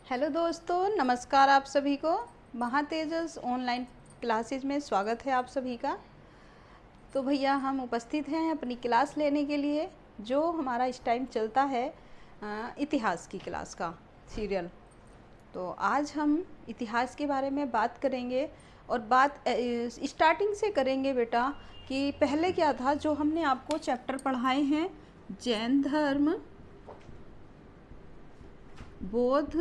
Hello दोस्तों, नमस्कार आप सभी को। महातेजस ऑनलाइन क्लासेज में स्वागत है आप सभी का। तो भैया हम उपस्थित हैं अपनी क्लास लेने के लिए, जो हमारा इस टाइम चलता है इतिहास की क्लास का सीरियल। तो आज हम इतिहास के बारे में बात करेंगे और बात स्टार्टिंग से करेंगे बेटा कि पहले क्या था। जो हमने आपको चैप्टर पढ़ाए हैं, जैन धर्म, बौद्ध,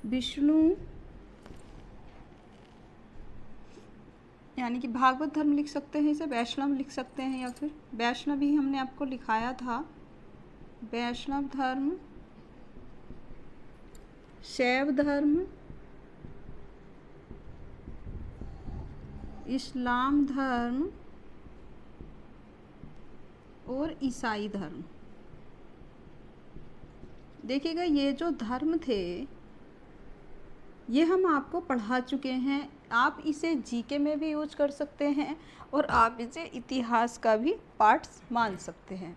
विष्णु यानी कि भागवत धर्म लिख सकते हैं, इसे वैष्णव लिख सकते हैं, या फिर वैष्णव ही हमने आपको लिखाया था। वैष्णव धर्म, शैव धर्म, इस्लाम धर्म और ईसाई धर्म। देखिएगा, ये जो धर्म थे ये हम आपको पढ़ा चुके हैं। आप इसे जीके में भी यूज कर सकते हैं और आप इसे इतिहास का भी पार्ट्स मान सकते हैं।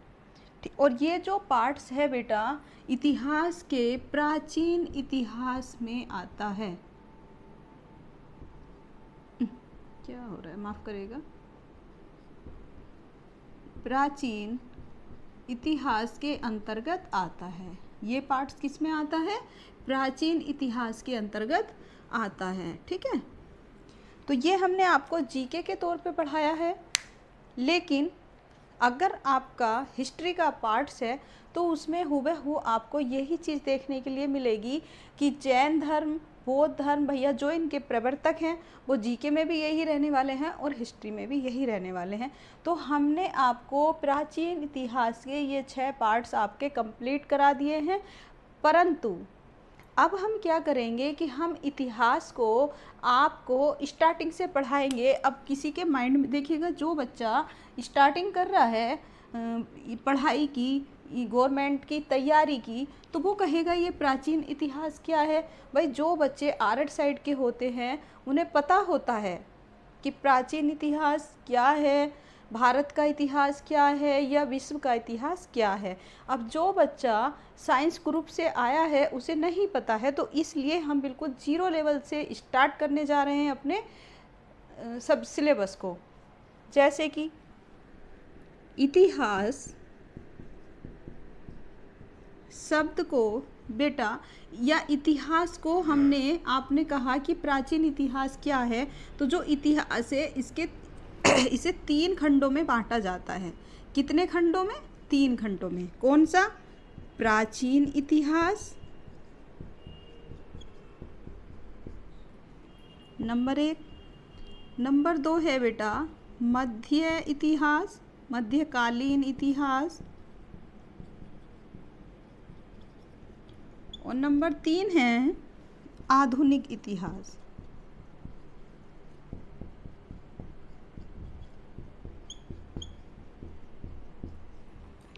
ठीक, और ये जो पार्ट्स है बेटा इतिहास के प्राचीन इतिहास में आता है। क्या हो रहा है, माफ करिएगा। प्राचीन इतिहास के अंतर्गत आता है। ये पार्ट्स किस में आता है? प्राचीन इतिहास के अंतर्गत आता है। ठीक है, तो ये हमने आपको जीके के तौर पे पढ़ाया है। लेकिन अगर आपका हिस्ट्री का पार्ट्स है तो उसमें हुबहू आपको यही चीज़ देखने के लिए मिलेगी कि जैन धर्म, बौद्ध धर्म, भैया जो इनके प्रवर्तक हैं वो जीके में भी यही रहने वाले हैं और हिस्ट्री में भी यही रहने वाले हैं। तो हमने आपको प्राचीन इतिहास के ये 6 पार्ट्स आपके कंप्लीट करा दिए हैं। परंतु अब हम क्या करेंगे कि हम इतिहास को आपको स्टार्टिंग से पढ़ाएंगे। अब किसी के माइंड में देखिएगा, जो बच्चा स्टार्टिंग कर रहा है पढ़ाई की, गवर्नमेंट की तैयारी की, तो वो कहेगा ये प्राचीन इतिहास क्या है। भाई जो बच्चे आर्ट साइड के होते हैं उन्हें पता होता है कि प्राचीन इतिहास क्या है, भारत का इतिहास क्या है या विश्व का इतिहास क्या है। अब जो बच्चा साइंस ग्रुप से आया है उसे नहीं पता है, तो इसलिए हम बिल्कुल जीरो लेवल से स्टार्ट करने जा रहे हैं अपने सब सिलेबस को। जैसे कि इतिहास शब्द को बेटा, या इतिहास को हमने, आपने कहा कि प्राचीन इतिहास क्या है, तो जो इतिहास है इसके इसे 3 खंडों में बांटा जाता है। कितने खंडों में? 3 खंडों में। कौन सा? प्राचीन इतिहास नंबर 1। नंबर 2 है बेटा मध्य इतिहास, मध्यकालीन इतिहास। और नंबर 3 है आधुनिक इतिहास।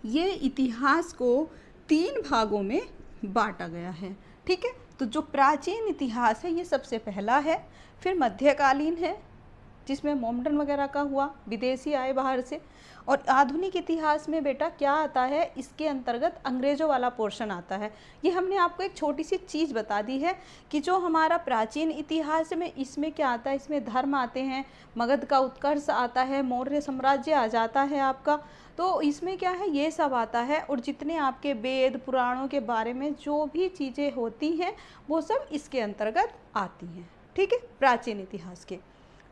ये इतिहास को 3 भागों में बांटा गया है। ठीक है, तो जो प्राचीन इतिहास है ये सबसे पहला है, फिर मध्यकालीन है जिसमें मोमडन वगैरह का हुआ, विदेशी आए बाहर से, और आधुनिक इतिहास में बेटा क्या आता है, इसके अंतर्गत अंग्रेज़ों वाला पोर्शन आता है। ये हमने आपको एक छोटी सी चीज़ बता दी है कि जो हमारा प्राचीन इतिहास में इसमें क्या आता है, इसमें धर्म आते हैं, मगध का उत्कर्ष आता है, मौर्य साम्राज्य आ जाता है आपका, तो इसमें क्या है ये सब आता है। और जितने आपके वेद पुराणों के बारे में जो भी चीज़ें होती हैं वो सब इसके अंतर्गत आती हैं। ठीक है, प्राचीन इतिहास के।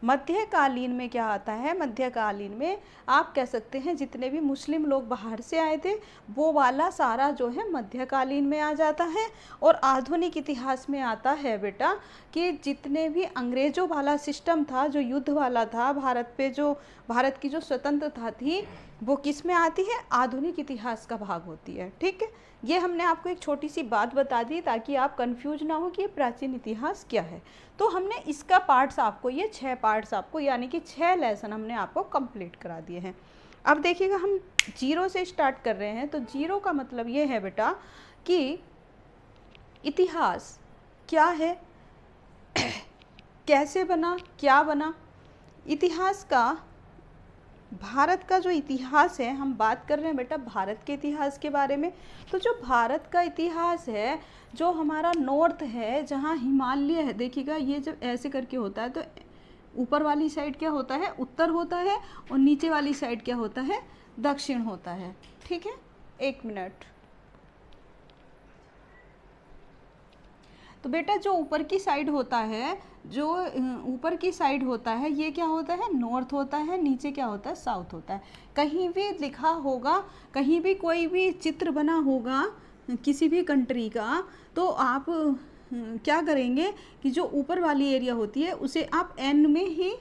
मध्यकालीन में क्या आता है? मध्यकालीन में आप कह सकते हैं जितने भी मुस्लिम लोग बाहर से आए थे वो वाला सारा जो है मध्यकालीन में आ जाता है। और आधुनिक इतिहास में आता है बेटा कि जितने भी अंग्रेज़ों वाला सिस्टम था, जो युद्ध वाला था, भारत पे जो भारत की जो स्वतंत्रता थी वो किस में आती है? आधुनिक इतिहास का भाग होती है। ठीक है, ये हमने आपको एक छोटी सी बात बता दी ताकि आप कंफ्यूज ना हो कि ये प्राचीन इतिहास क्या है। तो हमने इसका पार्ट्स आपको, ये 6 पार्ट्स आपको, यानी कि 6 लेसन हमने आपको कंप्लीट करा दिए हैं। अब देखिएगा, हम जीरो से स्टार्ट कर रहे हैं। तो जीरो का मतलब ये है बेटा कि इतिहास क्या है, कैसे बना, क्या बना। इतिहास का भारत का जो इतिहास है, हम बात कर रहे हैं बेटा भारत के इतिहास के बारे में। तो जो भारत का इतिहास है, जो हमारा नॉर्थ है, जहाँ हिमालय है, देखिएगा ये जब ऐसे करके होता है तो ऊपर वाली साइड क्या होता है, उत्तर होता है, और नीचे वाली साइड क्या होता है, दक्षिण होता है। ठीक है, 1 मिनट। तो बेटा जो ऊपर की साइड होता है, जो ऊपर की साइड होता है, ये क्या होता है, नॉर्थ होता है, नीचे क्या होता है, साउथ होता है। कहीं भी लिखा होगा, कहीं भी कोई भी चित्र बना होगा किसी भी कंट्री का, तो आप क्या करेंगे कि जो ऊपर वाली एरिया होती है उसे आप एन में ही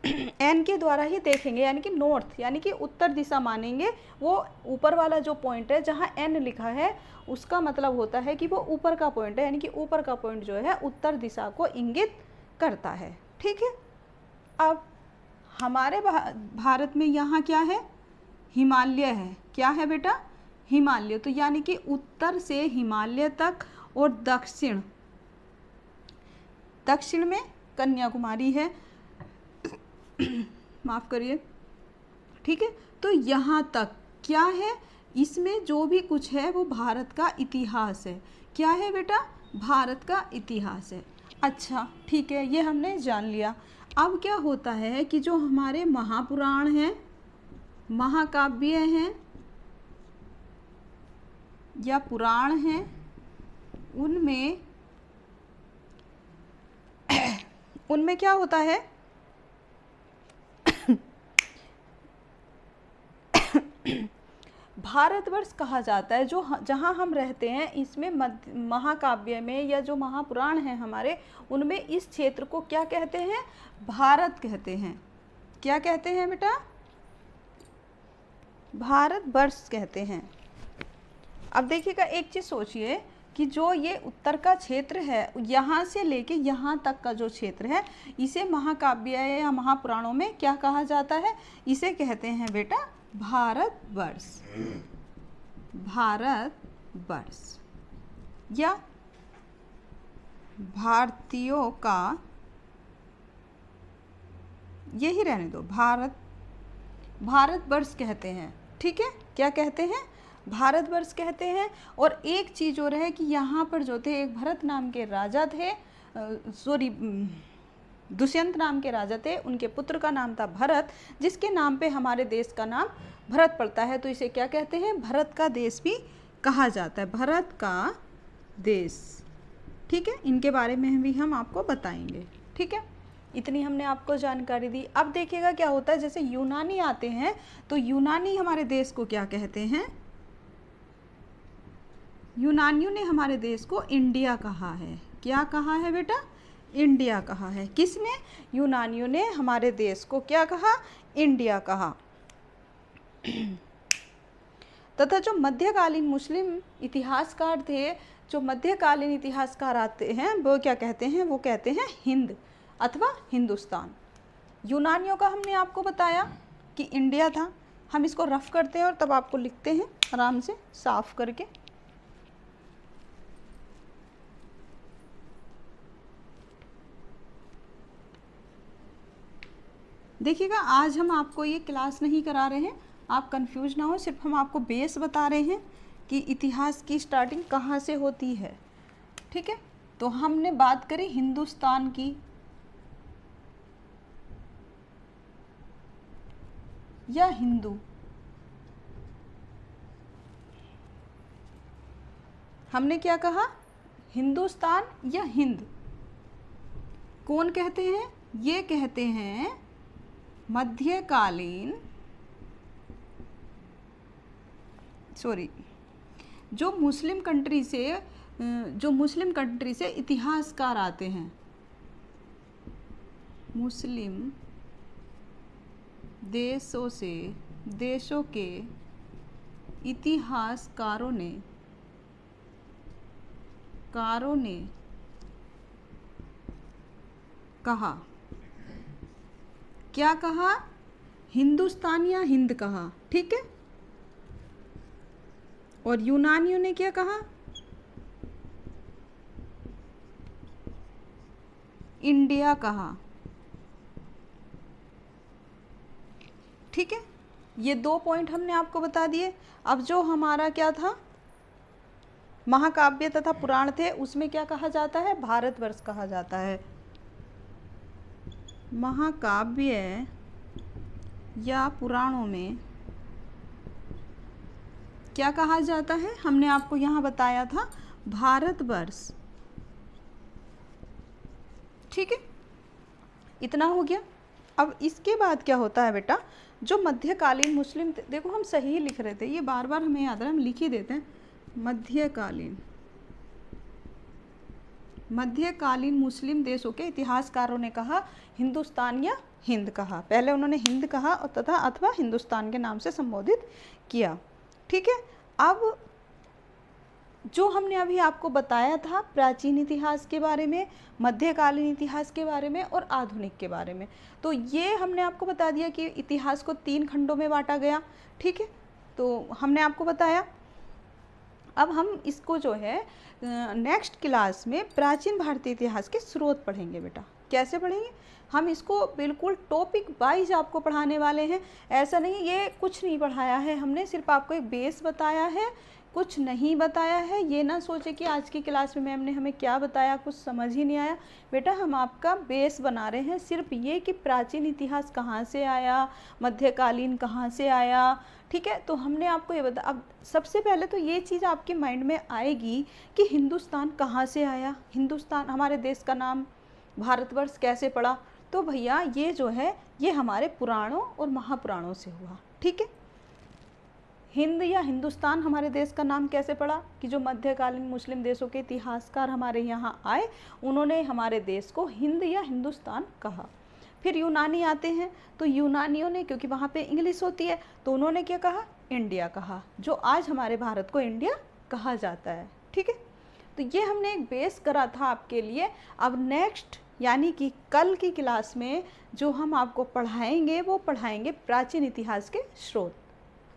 एन के द्वारा ही देखेंगे, यानी कि नॉर्थ यानी कि उत्तर दिशा मानेंगे। वो ऊपर वाला जो पॉइंट है जहाँ एन लिखा है, उसका मतलब होता है कि वो ऊपर का पॉइंट है, यानी कि ऊपर का पॉइंट जो है उत्तर दिशा को इंगित करता है। ठीक है, अब हमारे भारत में यहाँ क्या है, हिमालय है। क्या है बेटा, हिमालय। तो यानी कि उत्तर से हिमालय तक, और दक्षिण में कन्याकुमारी है, माफ़ करिए। ठीक है, तो यहाँ तक क्या है, इसमें जो भी कुछ है वो भारत का इतिहास है। क्या है बेटा, भारत का इतिहास है। अच्छा ठीक है, ये हमने जान लिया। अब क्या होता है कि जो हमारे महापुराण हैं, महाकाव्य हैं या पुराण हैं, उनमें उनमें क्या होता है, भारतवर्ष कहा जाता है जो जहाँ हम रहते हैं, इसमें महाकाव्य में या जो महापुराण हैं हमारे, उनमें इस क्षेत्र को क्या कहते हैं, भारत कहते हैं। क्या कहते हैं बेटा, भारतवर्ष कहते हैं। अब देखिएगा, एक चीज़ सोचिए कि जो ये उत्तर का क्षेत्र है, यहाँ से लेके यहाँ तक का जो क्षेत्र है, इसे महाकाव्य या महापुराणों में क्या कहा जाता है, इसे कहते हैं बेटा भारतवर्ष। भारतवर्ष या भारतीयों का, यही रहने दो, भारतवर्ष कहते हैं। ठीक है, क्या कहते हैं, भारतवर्ष कहते हैं। और एक चीज़ और है कि यहाँ पर जो थे, एक भरत नाम के राजा थे, दुष्यंत नाम के राजा थे, उनके पुत्र का नाम था भरत, जिसके नाम पे हमारे देश का नाम भरत पड़ता है। तो इसे क्या कहते हैं, भरत का देश भी कहा जाता है, भरत का देश। ठीक है, इनके बारे में भी हम आपको बताएंगे। ठीक है, इतनी हमने आपको जानकारी दी। अब देखिएगा क्या होता है, जैसे यूनानी आते हैं, तो यूनानी हमारे देश को क्या कहते हैं, यूनानियों ने हमारे देश को इंडिया कहा है। क्या कहा है बेटा, इंडिया कहा है। किसने, यूनानियों ने हमारे देश को क्या कहा, इंडिया कहा। तथा जो मध्यकालीन मुस्लिम इतिहासकार थे, जो मध्यकालीन इतिहासकार आते हैं, वो क्या कहते हैं, वो कहते हैं हिंद अथवा हिंदुस्तान। यूनानियों का हमने आपको बताया कि इंडिया था। हम इसको रफ करते हैं और तब आपको लिखते हैं आराम से साफ करके। देखिएगा, आज हम आपको ये क्लास नहीं करा रहे हैं, आप कंफ्यूज ना हो, सिर्फ हम आपको बेस बता रहे हैं कि इतिहास की स्टार्टिंग कहाँ से होती है। ठीक है, तो हमने बात करी हिंदुस्तान की, या हिंदू। हमने क्या कहा, हिंदुस्तान या हिंद। कौन कहते हैं, ये कहते हैं मध्यकालीन, जो मुस्लिम कंट्री से इतिहासकार आते हैं, मुस्लिम देशों के इतिहासकारों ने कहा, क्या कहा, हिंदुस्तान या हिंद कहा। ठीक है, और यूनानियों ने क्या कहा, इंडिया कहा। ठीक है, ये 2 पॉइंट हमने आपको बता दिए। अब जो हमारा क्या था, महाकाव्य तथा पुराण थे, उसमें क्या कहा जाता है, भारतवर्ष कहा जाता है। महाकाव्य या पुराणों में क्या कहा जाता है, हमने आपको यहाँ बताया था भारतवर्ष। ठीक है, इतना हो गया। अब इसके बाद क्या होता है बेटा, जो मध्यकालीन मुस्लिम, देखो हम सही ही लिख रहे थे, ये बार बार हमें याद रहा, हम लिख ही देते हैं। मध्यकालीन मुस्लिम देशों के इतिहासकारों ने कहा हिंदुस्तान या हिंद कहा, पहले उन्होंने हिंद कहा और तथा अथवा हिंदुस्तान के नाम से संबोधित किया। ठीक है, अब जो हमने अभी आपको बताया था प्राचीन इतिहास के बारे में, मध्यकालीन इतिहास के बारे में और आधुनिक के बारे में, तो ये हमने आपको बता दिया कि इतिहास को 3 खंडों में बांटा गया। ठीक है, तो हमने आपको बताया। अब हम इसको जो है नेक्स्ट क्लास में प्राचीन भारतीय इतिहास के स्रोत पढ़ेंगे बेटा। कैसे पढ़ेंगे, हम इसको बिल्कुल टॉपिक वाइज आपको पढ़ाने वाले हैं। ऐसा नहीं ये कुछ नहीं पढ़ाया है हमने, सिर्फ आपको एक बेस बताया है, कुछ नहीं बताया है। ये ना सोचे कि आज की क्लास में मैम ने हमें क्या बताया, कुछ समझ ही नहीं आया। बेटा हम आपका बेस बना रहे हैं, सिर्फ ये कि प्राचीन इतिहास कहाँ से आया, मध्यकालीन कहाँ से आया। ठीक है, तो हमने आपको ये बता, अब सबसे पहले तो ये चीज़ आपके माइंड में आएगी कि हिंदुस्तान कहाँ से आया, हिंदुस्तान हमारे देश का नाम, भारतवर्ष कैसे पड़ा। तो भैया ये जो है ये हमारे पुराणों और महापुराणों से हुआ। ठीक है, हिंद या हिंदुस्तान हमारे देश का नाम कैसे पड़ा, कि जो मध्यकालीन मुस्लिम देशों के इतिहासकार हमारे यहाँ आए, उन्होंने हमारे देश को हिंद या हिंदुस्तान कहा। फिर यूनानी आते हैं, तो यूनानियों ने, क्योंकि वहाँ पे इंग्लिश होती है, तो उन्होंने क्या कहा, इंडिया कहा, जो आज हमारे भारत को इंडिया कहा जाता है। ठीक है, तो ये हमने एक बेस करा था आपके लिए। अब नेक्स्ट यानी कि कल की क्लास में जो हम आपको पढ़ाएंगे वो पढ़ाएंगे प्राचीन इतिहास के स्रोत।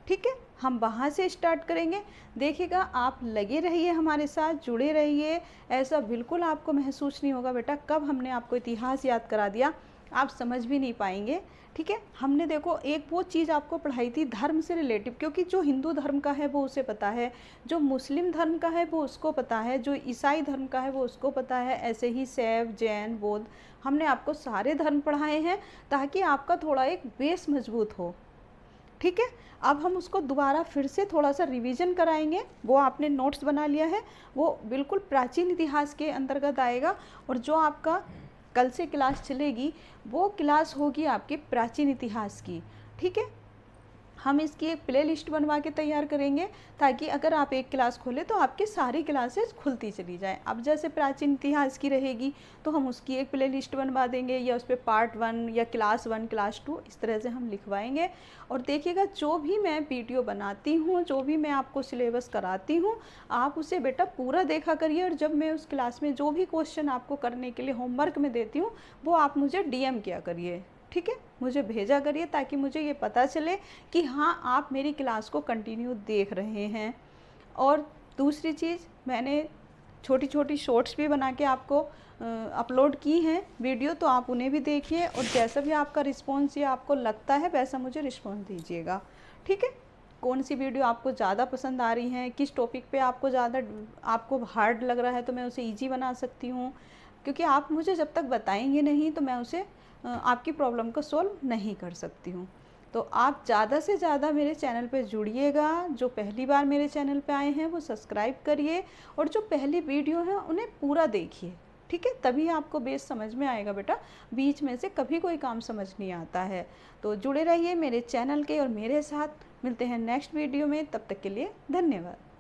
ठीक है, हम वहाँ से स्टार्ट करेंगे। देखिएगा, आप लगे रहिए हमारे साथ, जुड़े रहिए। ऐसा बिल्कुल आपको महसूस नहीं होगा बेटा कब हमने आपको इतिहास याद करा दिया, आप समझ भी नहीं पाएंगे। ठीक है, हमने देखो एक वो चीज़ आपको पढ़ाई थी धर्म से रिलेटिव, क्योंकि जो हिंदू धर्म का है वो उसे पता है, जो मुस्लिम धर्म का है वो उसको पता है, जो ईसाई धर्म का है वो उसको पता है, ऐसे ही शैव, जैन, बौद्ध, हमने आपको सारे धर्म पढ़ाए हैं ताकि आपका थोड़ा एक बेस मजबूत हो। ठीक है, अब हम उसको दोबारा फिर से थोड़ा सा रिवीजन कराएंगे। वो आपने नोट्स बना लिया है, वो बिल्कुल प्राचीन इतिहास के अंतर्गत आएगा। और जो आपका कल से क्लास चलेगी वो क्लास होगी आपके प्राचीन इतिहास की। ठीक है, हम इसकी एक प्ले लिस्ट बनवा के तैयार करेंगे ताकि अगर आप एक क्लास खोलें तो आपकी सारी क्लासेस खुलती चली जाए। अब जैसे प्राचीन इतिहास की रहेगी तो हम उसकी एक प्ले लिस्ट बनवा देंगे, या उस पर पार्ट 1 या क्लास 1 क्लास 2 इस तरह से हम लिखवाएंगे। और देखिएगा, जो भी मैं वीडियो बनाती हूँ, जो भी मैं आपको सिलेबस कराती हूँ, आप उसे बेटा पूरा देखा करिए। और जब मैं उस क्लास में जो भी क्वेश्चन आपको करने के लिए होमवर्क में देती हूँ वो आप मुझे DM किया करिए। ठीक है, मुझे भेजा करिए ताकि मुझे ये पता चले कि हाँ आप मेरी क्लास को कंटिन्यू देख रहे हैं। और दूसरी चीज़, मैंने छोटी छोटी शॉर्ट्स भी बना के आपको अपलोड की हैं वीडियो, तो आप उन्हें भी देखिए और जैसा भी आपका रिस्पॉन्स या आपको लगता है वैसा मुझे रिस्पॉन्स दीजिएगा। ठीक है, कौन सी वीडियो आपको ज़्यादा पसंद आ रही है, किस टॉपिक पे आपको ज़्यादा आपको हार्ड लग रहा है तो मैं उसे ईजी बना सकती हूँ, क्योंकि आप मुझे जब तक बताएंगे नहीं तो मैं उसे आपकी प्रॉब्लम को सॉल्व नहीं कर सकती हूँ। तो आप ज़्यादा से ज़्यादा मेरे चैनल पे जुड़िएगा। जो पहली बार मेरे चैनल पे आए हैं वो सब्सक्राइब करिए और जो पहली वीडियो है उन्हें पूरा देखिए। ठीक है, तभी आपको बेस समझ में आएगा बेटा, बीच में से कभी कोई काम समझ नहीं आता है। तो जुड़े रहिए मेरे चैनल के और मेरे साथ। मिलते हैं नेक्स्ट वीडियो में, तब तक के लिए धन्यवाद।